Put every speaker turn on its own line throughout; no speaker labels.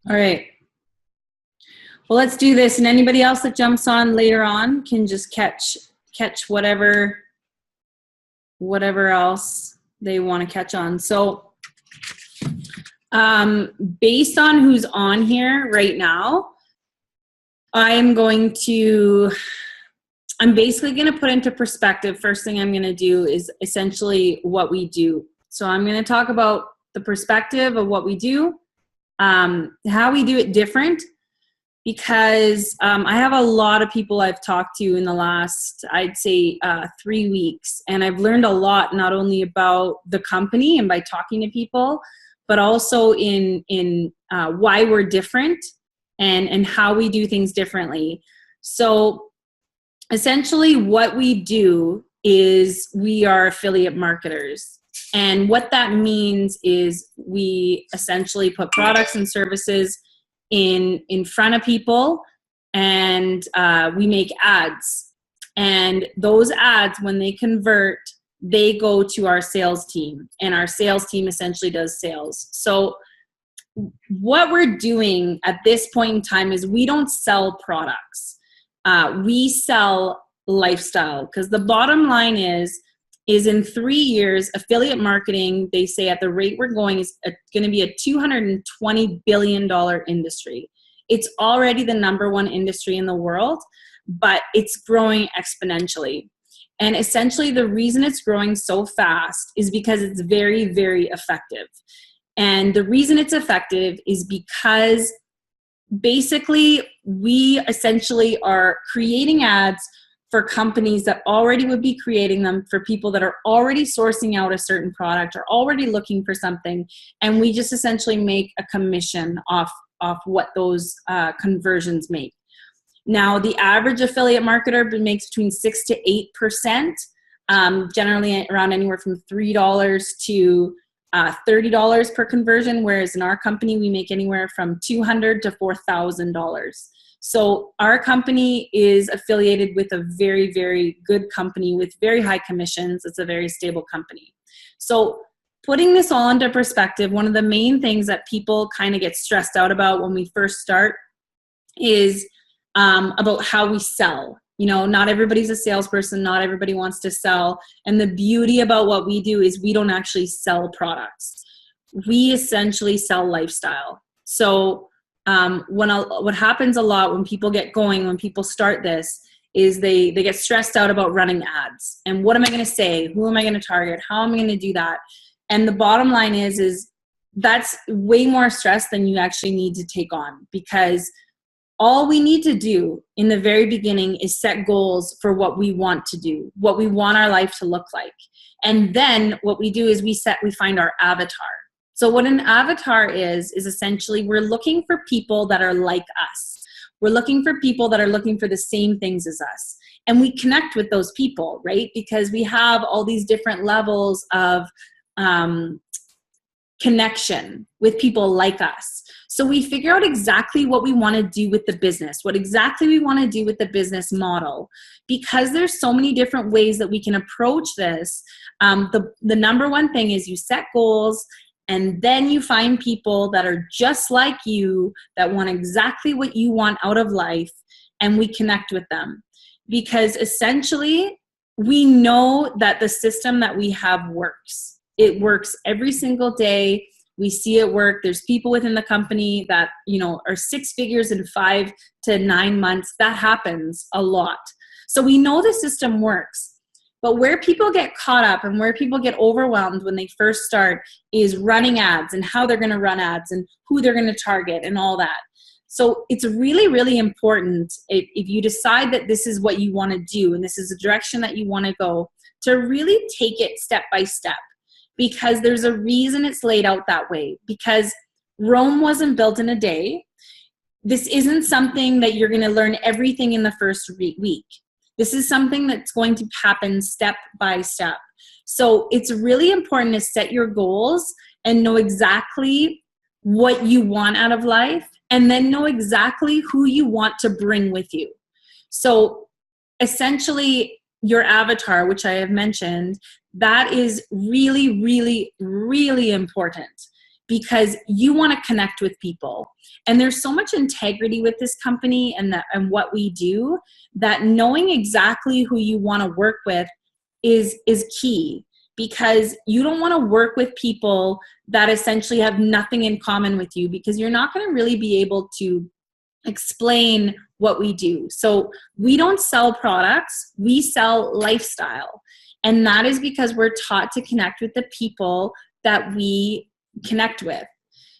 All right. Well, let's do this. And anybody else that jumps on later on can just catch whatever else they want to catch on. So based on who's on here right now, I'm basically going to put into perspective. First thing I'm going to do is essentially what we do. So I'm going to talk about the perspective of what we do, how we do it different, because I have a lot of people I've talked to in the last, I'd say, 3 weeks. And I've learned a lot, not only about the company and by talking to people, but also in why we're different and how we do things differently. So essentially what we do is we are affiliate marketers. And what that means is we essentially put products and services in front of people, and we make ads. And those ads, when they convert, they go to our sales team, and our sales team essentially does sales. So what we're doing at this point in time is we don't sell products. We sell lifestyle, because the bottom line is in 3 years, affiliate marketing, they say at the rate we're going, is going to be a $220 billion industry. It's already the #1 industry in the world, but it's growing exponentially. And essentially the reason it's growing so fast is because it's very, very effective. And the reason it's effective is because basically we essentially are creating ads for companies that already would be creating them, for people that are already sourcing out a certain product or already looking for something. And we just essentially make a commission off what those conversions make. Now, the average affiliate marketer makes between 6 to 8%, generally around anywhere from $3 to $30 per conversion, whereas in our company, we make anywhere from $200 to $4,000. So our company is affiliated with a very, very good company with very high commissions. It's a very stable company. So putting this all into perspective, one of the main things that people kind of get stressed out about when we first start is about how we sell. You know, not everybody's a salesperson. Not everybody wants to sell. And the beauty about what we do is we don't actually sell products. We essentially sell lifestyle. So what happens a lot when people get going, when people start this, is they get stressed out about running ads. And what am I going to say? Who am I going to target? How am I going to do that? And the bottom line is that's way more stress than you actually need to take on, because all we need to do in the very beginning is set goals for what we want to do, what we want our life to look like. And then what we do is we find our avatar. So what an avatar is essentially we're looking for people that are like us. We're looking for people that are looking for the same things as us. And we connect with those people, right? Because we have all these different levels of connection with people like us. So we figure out exactly what we want to do with the business, what exactly we want to do with the business model. Because there's so many different ways that we can approach this, the #1 thing is you set goals. And then you find people that are just like you, that want exactly what you want out of life, and we connect with them. Because essentially, we know that the system that we have works. It works every single day. We see it work. There's people within the company that, you know, are 6 figures in 5 to 9 months. That happens a lot. So we know the system works. But where people get caught up and where people get overwhelmed when they first start is running ads and how they're going to run ads and who they're going to target and all that. So it's really, really important if you decide that this is what you want to do and this is the direction that you want to go, to really take it step by step, because there's a reason it's laid out that way. Because Rome wasn't built in a day. This isn't something that you're going to learn everything in the first week. This is something that's going to happen step by step. So it's really important to set your goals and know exactly what you want out of life, and then know exactly who you want to bring with you. So essentially, your avatar, which I have mentioned, that is really, really, really important. because you want to connect with people. And there's so much integrity with this company and what we do, that knowing exactly who you want to work with is key, because you don't want to work with people that essentially have nothing in common with you, because you're not going to really be able to explain what we do. So we don't sell products, we sell lifestyle. And that is because we're taught to connect with the people that we connect with.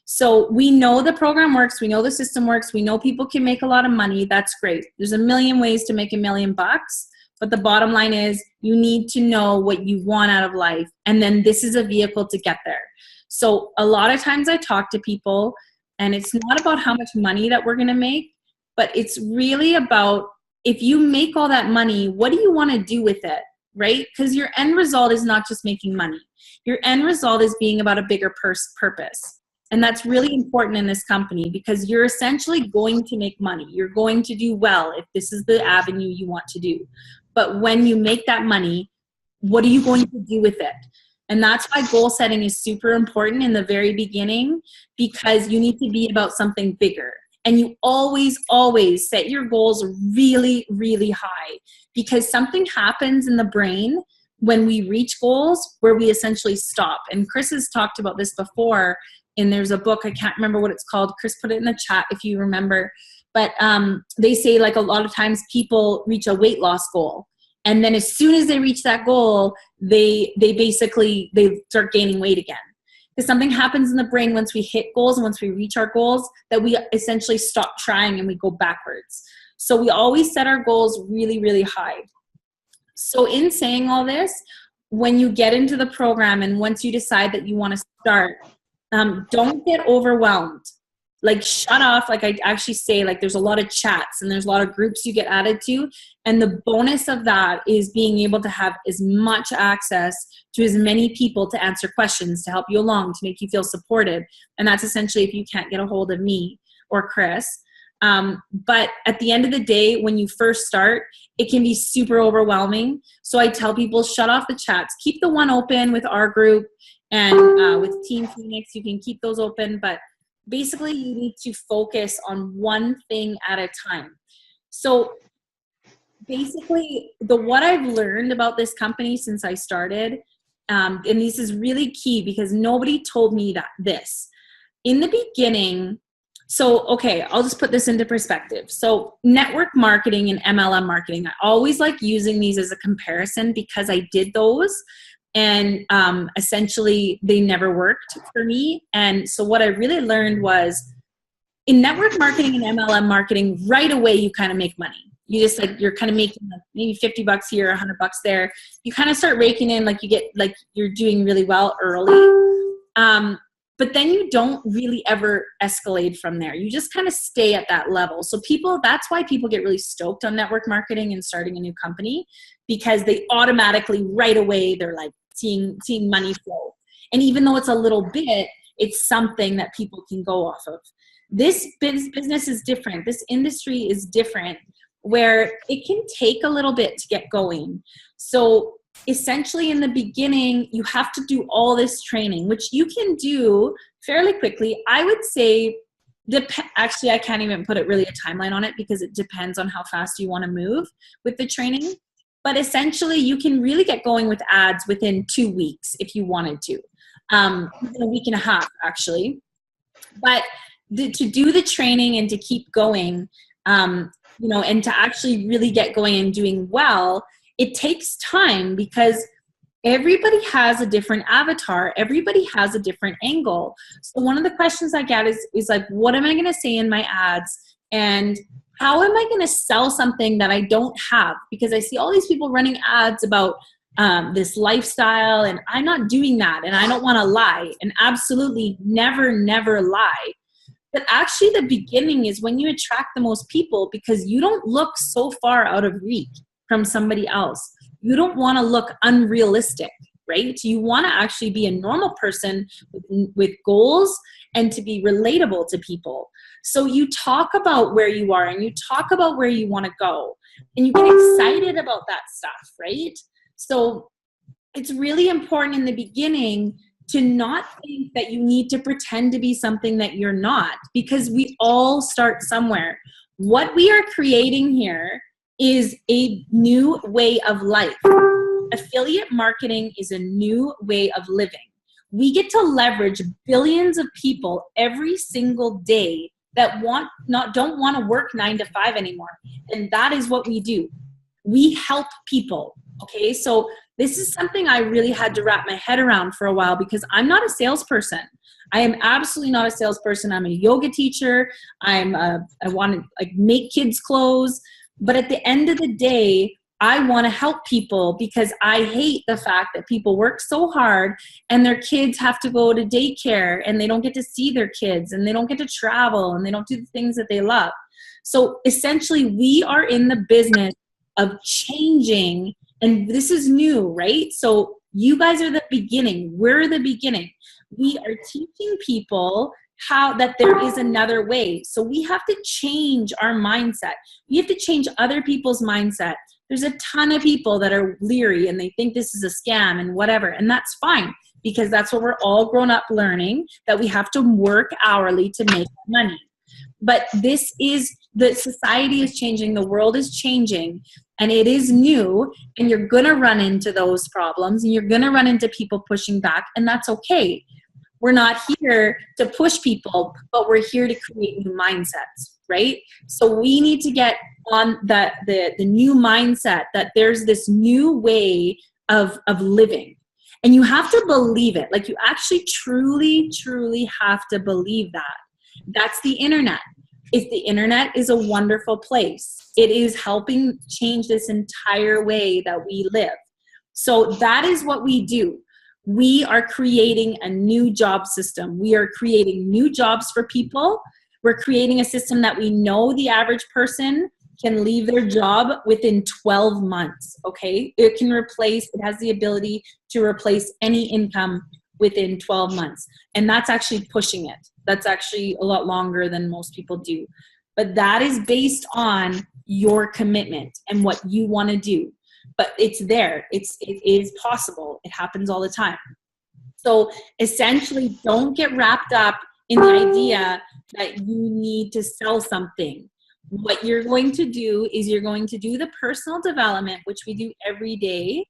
So we know the program works, we know the system works, we know people can make a lot of money. That's great. There's a million ways to make $1 million, but the bottom line is you need to know what you want out of life. And then this is a vehicle to get there. So a lot of times I talk to people, and it's not about how much money that we're going to make, but it's really about, if you make all that money, what do you want to do with it, right? Because your end result is not just making money. Your end result is being about a bigger purpose. And that's really important in this company, because you're essentially going to make money. You're going to do well if this is the avenue you want to do. But when you make that money, what are you going to do with it? And that's why goal setting is super important in the very beginning, because you need to be about something bigger. And you always, always set your goals really, really high, because something happens in the brain when we reach goals where we essentially stop. And Chris has talked about this before, and there's a book, I can't remember what it's called. Chris put it in the chat if you remember. But they say, like, a lot of times people reach a weight loss goal. And then as soon as they reach that goal, they start gaining weight again. Because something happens in the brain once we hit goals and once we reach our goals, that we essentially stop trying and we go backwards. So we always set our goals really, really high. So in saying all this, when you get into the program and once you decide that you want to start, don't get overwhelmed. Like, shut off. Like, I actually say, like, there's a lot of chats and there's a lot of groups you get added to. And the bonus of that is being able to have as much access to as many people to answer questions, to help you along, to make you feel supported. And that's essentially if you can't get a hold of me or Chris. But at the end of the day, when you first start, it can be super overwhelming. So I tell people, shut off the chats. Keep the one open with our group, and with Team Phoenix, you can keep those open. But basically, you need to focus on one thing at a time. So basically, what I've learned about this company since I started, and this is really key because nobody told me this. In the beginning, so, okay, I'll just put this into perspective. So network marketing and MLM marketing, I always like using these as a comparison because I did those. And essentially, they never worked for me. And so what I really learned was, in network marketing and MLM marketing, right away, you kind of make money. You just, like, you're kind of making maybe $50 here, $100 there. You kind of start raking in, like, you get, like, you're doing really well early. But then you don't really ever escalate from there. You just kind of stay at that level. So that's why people get really stoked on network marketing and starting a new company, because they automatically, right away, they're like seeing money flow. And even though it's a little bit, it's something that people can go off of. This business is different. This industry is different, where it can take a little bit to get going. So essentially, in the beginning, you have to do all this training, which you can do fairly quickly. I would say, actually, I can't even put really a timeline on it, because it depends on how fast you want to move with the training. But essentially, you can really get going with ads within 2 weeks if you wanted to, within a week and a half, actually. But to do the training and to keep going, and to actually really get going and doing well, it takes time, because everybody has a different avatar. Everybody has a different angle. So one of the questions I get is like, what am I going to say in my ads? And how am I going to sell something that I don't have? Because I see all these people running ads about this lifestyle, and I'm not doing that. And I don't want to lie, and absolutely never, never lie. But actually, the beginning is when you attract the most people, because you don't look so far out of reach from somebody else. You don't want to look unrealistic, right? You want to actually be a normal person with goals and to be relatable to people. So you talk about where you are and you talk about where you want to go, and you get excited about that stuff, right? So it's really important in the beginning to not think that you need to pretend to be something that you're not, because we all start somewhere. What we are creating here is a new way of life. Affiliate marketing is a new way of living. We get to leverage billions of people every single day that don't want to work 9 to 5 anymore. And that is what we do. We help people. Okay, so this is something I really had to wrap my head around for a while, because I'm not a salesperson. I am absolutely not a salesperson. I'm a yoga teacher. I want to like make kids clothes. But at the end of the day, I want to help people, because I hate the fact that people work so hard and their kids have to go to daycare and they don't get to see their kids and they don't get to travel and they don't do the things that they love. So essentially, we are in the business of changing, and this is new, right? So you guys are the beginning. We're the beginning. We are teaching people how that there is another way. So we have to change our mindset. We have to change other people's mindset. There's a ton of people that are leery and they think this is a scam and whatever. And that's fine, because that's what we're all grown up learning, that we have to work hourly to make money. But this is, the society is changing, the world is changing, and it is new, and you're going to run into those problems, and you're going to run into people pushing back, and that's okay. We're not here to push people, but we're here to create new mindsets, right? So we need to get on the new mindset that there's this new way of living. And you have to believe it. Like, you actually truly, truly have to believe that. That's the internet. If the internet is a wonderful place, it is helping change this entire way that we live. So that is what we do. We are creating a new job system. We are creating new jobs for people. We're creating a system that we know the average person can leave their job within 12 months, okay? It has the ability to replace any income within 12 months. And that's actually pushing it. That's actually a lot longer than most people do. But that is based on your commitment and what you want to do. But it's there. It is possible. It happens all the time. So essentially, don't get wrapped up in the idea that you need to sell something. What you're going to do is you're going to do the personal development, which we do every day.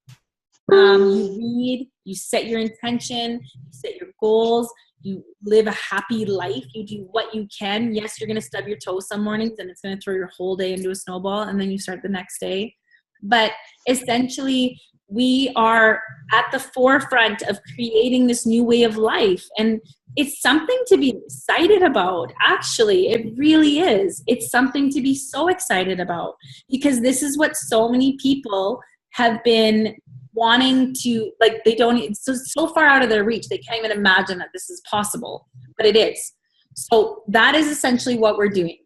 You read, you set your intention, you set your goals, you live a happy life, you do what you can. Yes, you're going to stub your toe some mornings and it's going to throw your whole day into a snowball, and then you start the next day. But essentially, we are at the forefront of creating this new way of life. And it's something to be excited about. Actually, it really is. It's something to be so excited about, because this is what so many people have been wanting to, like, they don't, it's so far out of their reach. They can't even imagine that this is possible, but it is. So that is essentially what we're doing.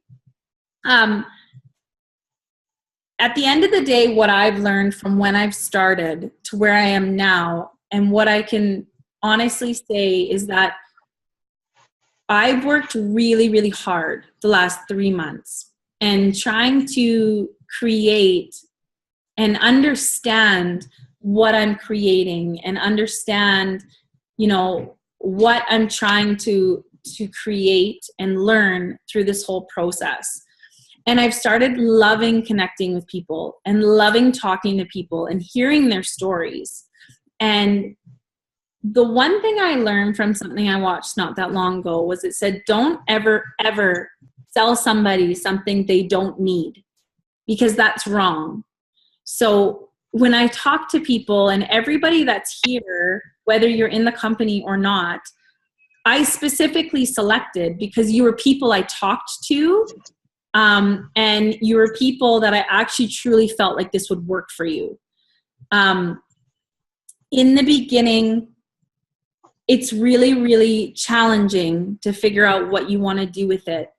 At the end of the day, what I've learned from when I've started to where I am now, and what I can honestly say is that I've worked really, really hard the last 3 months and trying to create and understand what I'm creating and understand, what I'm trying to create and learn through this whole process. And I've started loving connecting with people and loving talking to people and hearing their stories. And the one thing I learned from something I watched not that long ago was it said, don't ever, ever sell somebody something they don't need, because that's wrong. So when I talk to people, and everybody that's here, whether you're in the company or not, I specifically selected because you were people I talked to. And you were people that I actually truly felt like this would work for you. In the beginning, it's really, really challenging to figure out what you want to do with it.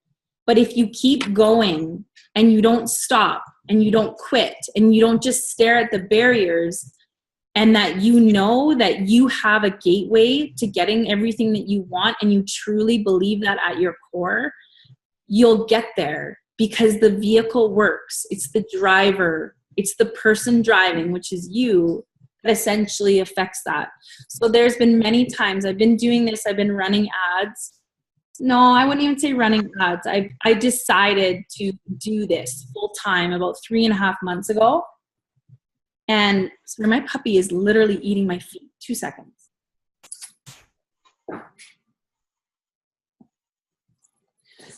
But if you keep going and you don't stop and you don't quit and you don't just stare at the barriers, and that that you have a gateway to getting everything that you want, and you truly believe that at your core, you'll get there. Because the vehicle works. It's the driver. It's the person driving, which is you, that essentially affects that. So there's been many times I've been doing this, I've been running ads. No, I wouldn't even say running ads. I decided to do this full time about 3.5 months ago. And so my puppy is literally eating my feet. 2 seconds.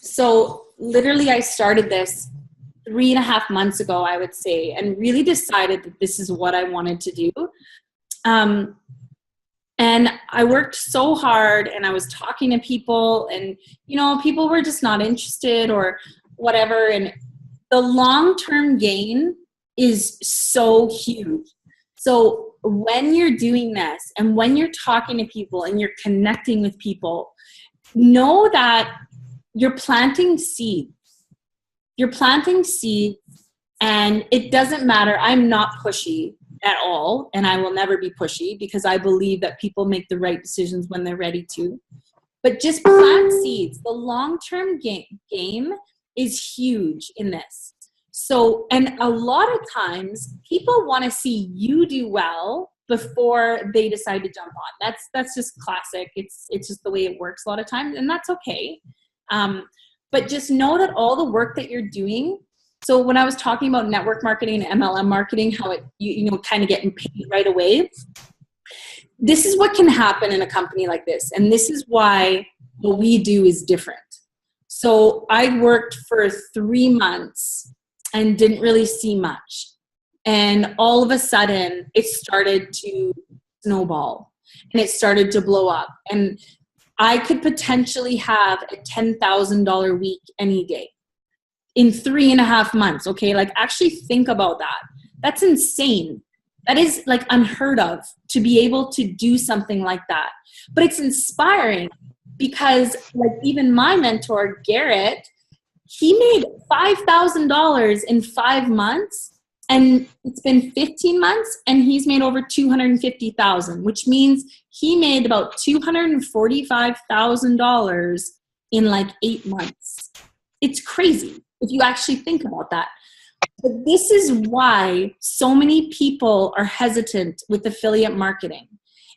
So literally I started this 3.5 months ago, I would say, and really decided that this is what I wanted to do. And I worked so hard, and I was talking to people, and, people were just not interested or whatever. And the long-term gain is so huge. So when you're doing this and when you're talking to people and you're connecting with people, know that you're planting seeds. You're planting seeds, and it doesn't matter. I'm not pushy at all, and I will never be pushy because I believe that people make the right decisions when they're ready to. But just plant seeds. The long-term game is huge in this. So, and a lot of times people want to see you do well before they decide to jump on. That's just classic. It's just the way it works a lot of times, and that's okay. But just know that all the work that you're doing. So when I was talking about network marketing and MLM marketing, how it, kind of getting paid right away, this is what can happen in a company like this. And this is why what we do is different. So I worked for 3 months and didn't really see much. And all of a sudden it started to snowball and it started to blow up. And I could potentially have a $10,000 week any day in 3.5 months. Okay. Like, actually think about that. That's insane. That is like unheard of to be able to do something like that. But it's inspiring because, like, even my mentor, Garrett, he made $5,000 in 5 months. And it's been 15 months and he's made over $250,000, which means he made about $245,000 in like 8 months. It's crazy if you actually think about that. But this is why so many people are hesitant with affiliate marketing,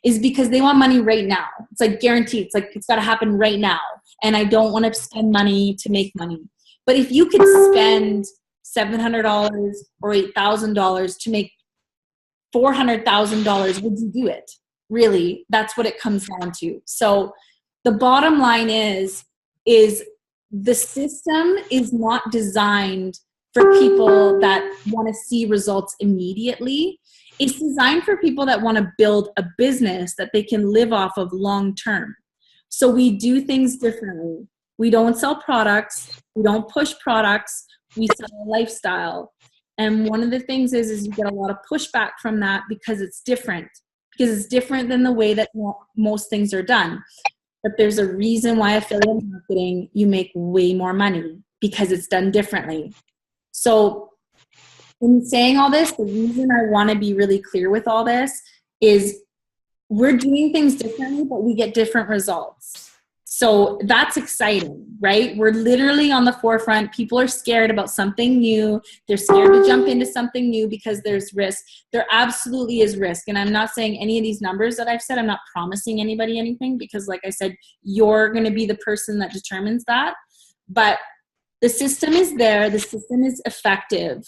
is because they want money right now. It's like guaranteed. It's like, it's got to happen right now. And I don't want to spend money to make money. But if you could spend $700 or $8,000 to make $400,000, would you do it? Really, that's what it comes down to. So the bottom line is the system is not designed for people that want to see results immediately. It's designed for people that want to build a business that they can live off of long term. So we do things differently. We don't sell products. We don't push products. We sell a lifestyle. And one of the things is you get a lot of pushback from that because it's different. Because it's different than the way that most things are done. But there's a reason why affiliate marketing, you make way more money, because it's done differently. So in saying all this, the reason I want to be really clear with all this is we're doing things differently, but we get different results. So that's exciting, right? We're literally on the forefront. People are scared about something new. They're scared to jump into something new because there's risk. There absolutely is risk. And I'm not saying any of these numbers that I've said, I'm not promising anybody anything, because like I said, you're going to be the person that determines that. But the system is there. The system is effective.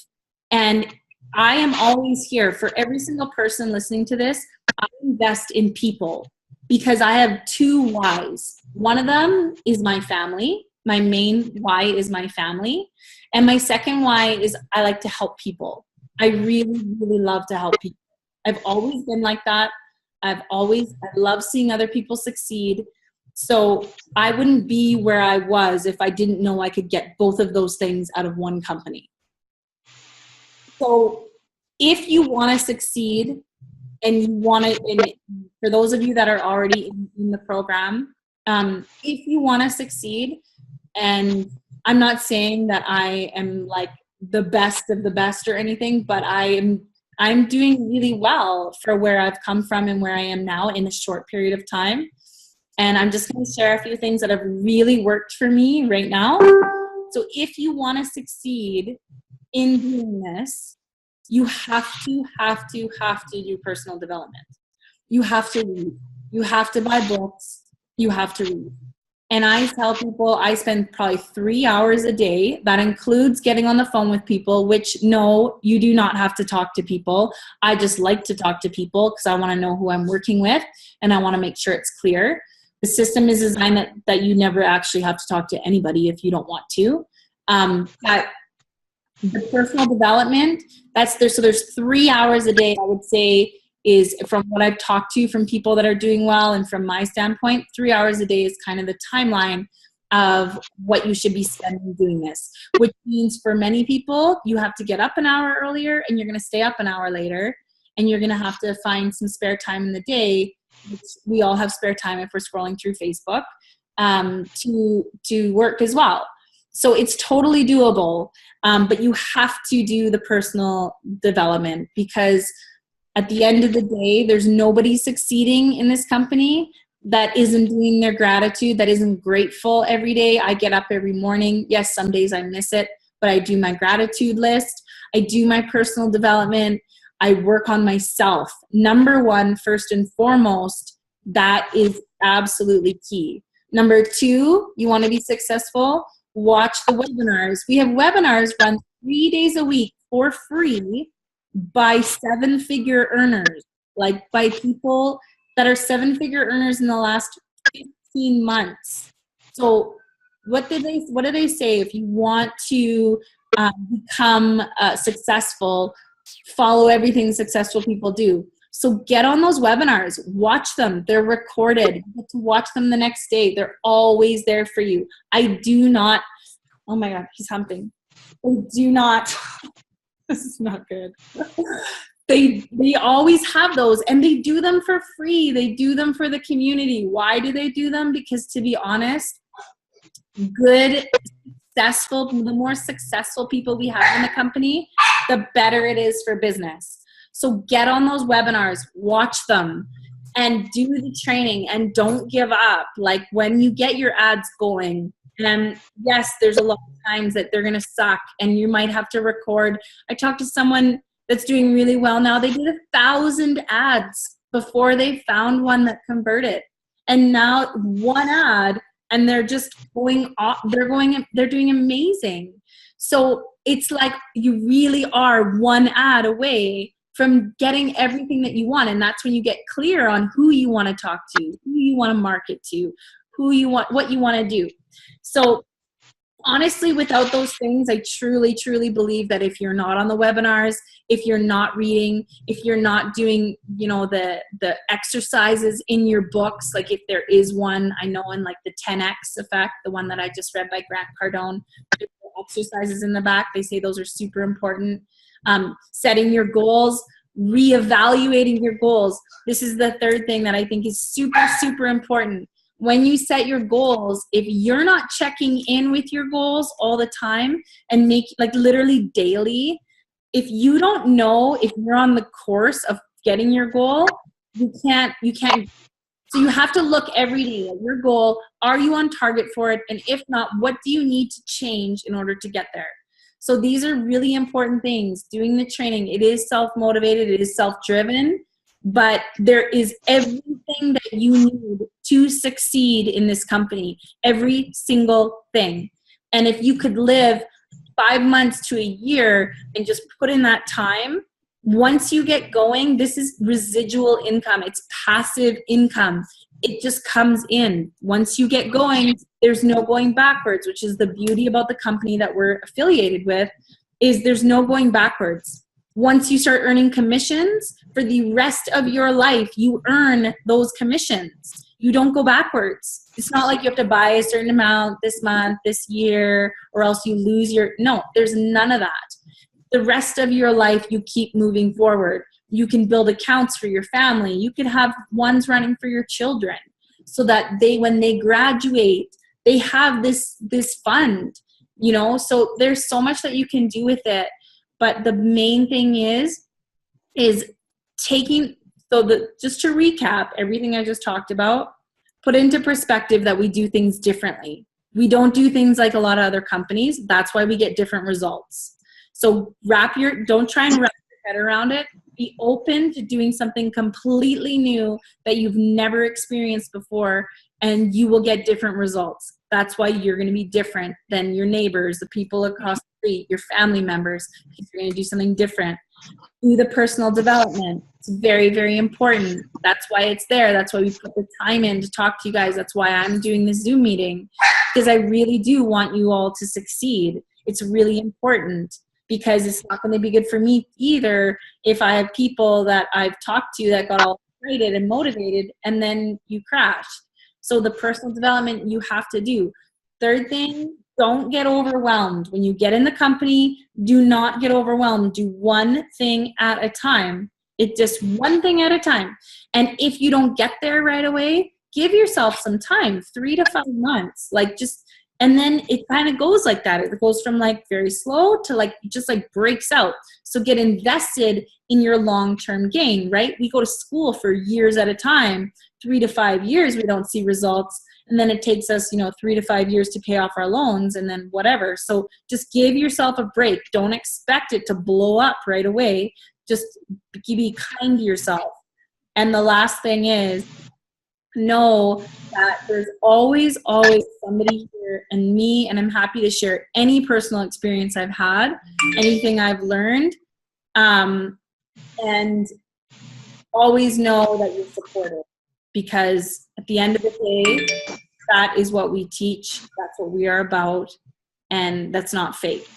And I am always here for every single person listening to this. I invest in people because I have 2 whys. One of them is my family. My main why is my family. And my second why is I like to help people. I really, really love to help people. I've always been like that. I love seeing other people succeed. So I wouldn't be where I was if I didn't know I could get both of those things out of one company. So if you want to succeed and you want to, and for those of you that are already in the program, if you want to succeed, and I'm not saying that I am like the best of the best or anything, but I'm doing really well for where I've come from and where I am now in a short period of time. And I'm just going to share a few things that have really worked for me right now. So if you want to succeed in doing this, You have to do personal development. You have to read. You have to buy books. You have to read. And I tell people I spend probably 3 hours a day. That includes getting on the phone with people, which no, you do not have to talk to people. I just like to talk to people because I want to know who I'm working with and I want to make sure it's clear. The system is designed that you never actually have to talk to anybody if you don't want to. But the personal development, so there's 3 hours a day, I would say, is from what I've talked to from people that are doing well, and from my standpoint, 3 hours a day is kind of the timeline of what you should be spending doing this, which means for many people, you have to get up an hour earlier and you're going to stay up an hour later, and you're going to have to find some spare time in the day, which we all have spare time if we're scrolling through Facebook, to work as well. So it's totally doable, but you have to do the personal development, because at the end of the day, there's nobody succeeding in this company that isn't doing their gratitude, that isn't grateful every day. I get up every morning. Yes, some days I miss it, but I do my gratitude list. I do my personal development. I work on myself. Number one, first and foremost, that is absolutely key. Number two, you want to be successful, watch the webinars. We have webinars run 3 days a week for free by 7-figure earners, like by people that are 7-figure earners in the last 15 months. So what do they say? If you want to become successful, follow everything successful people do. So get on those webinars, watch them. They're recorded. You get to watch them the next day. They're always there for you. I do not, oh my God, he's humping. I do not, this is not good. They always have those, and they do them for free. They do them for the community. Why do they do them? Because, to be honest, the more successful people we have in the company, the better it is for business. So get on those webinars, watch them, and do the training, and don't give up. Like, when you get your ads going, and yes, there's a lot of times that they're going to suck and you might have to record. I talked to someone that's doing really well now. They did 1,000 ads before they found one that converted. And now one ad, and they're just going off. They're doing amazing. So it's like you really are one ad away from getting everything that you want. And that's when you get clear on who you want to talk to, who you want to market to, what you want to do. So honestly, without those things, I truly, truly believe that if you're not on the webinars, if you're not reading, if you're not doing, the exercises in your books, like if there is one, I know in like the 10X effect, the one that I just read by Grant Cardone, there's exercises in the back. They say those are super important. Setting your goals, reevaluating your goals. This is the third thing that I think is super, super important. When you set your goals, if you're not checking in with your goals all the time and literally daily, if you don't know if you're on the course of getting your goal, you can't. So you have to look every day at your goal. Are you on target for it? And if not, what do you need to change in order to get there? So these are really important things. Doing the training, it is self-motivated, it is self-driven, but there is everything that you need to succeed in this company, every single thing. And if you could live 5 months to a year and just put in that time, once you get going, this is residual income. It's passive income. It just comes in. Once you get going, there's no going backwards, which is the beauty about the company that we're affiliated with, is there's no going backwards. Once you start earning commissions, for the rest of your life, you earn those commissions. You don't go backwards. It's not like you have to buy a certain amount this month, this year, or else you lose no, there's none of that. The rest of your life, you keep moving forward. You can build accounts for your family. You could have ones running for your children so that when they graduate, they have this fund, so there's so much that you can do with it. But the main thing is taking, just to recap everything I just talked about, put into perspective that we do things differently. We don't do things like a lot of other companies. That's why we get different results. So don't try and wrap head around it. Be open to doing something completely new that you've never experienced before, and you will get different results. That's why you're going to be different than your neighbors, the people across the street, your family members, because you're going to do something different. Do the personal development. It's very, very important. That's why it's there. That's why we put the time in to talk to you guys. That's why I'm doing this Zoom meeting, because I really do want you all to succeed. It's really important, because it's not going to be good for me either if I have people that I've talked to that got all excited and motivated and then you crash. So the personal development you have to do. Third thing, don't get overwhelmed. When you get in the company, do not get overwhelmed. Do one thing at a time. It's just one thing at a time. And if you don't get there right away, give yourself some time, 3 to 5 months. And then it kind of goes like that. It goes from like very slow to like, just like breaks out. So get invested in your long-term gain, right? We go to school for years at a time, 3 to 5 years, we don't see results. And then it takes us, 3 to 5 years to pay off our loans and then whatever. So just give yourself a break. Don't expect it to blow up right away. Just be kind to yourself. And the last thing is, know that there's always somebody here and me, and I'm happy to share any personal experience I've had, anything I've learned, and always know that you're supported, because at the end of the day, that is what we teach, that's what we are about, and that's not fake.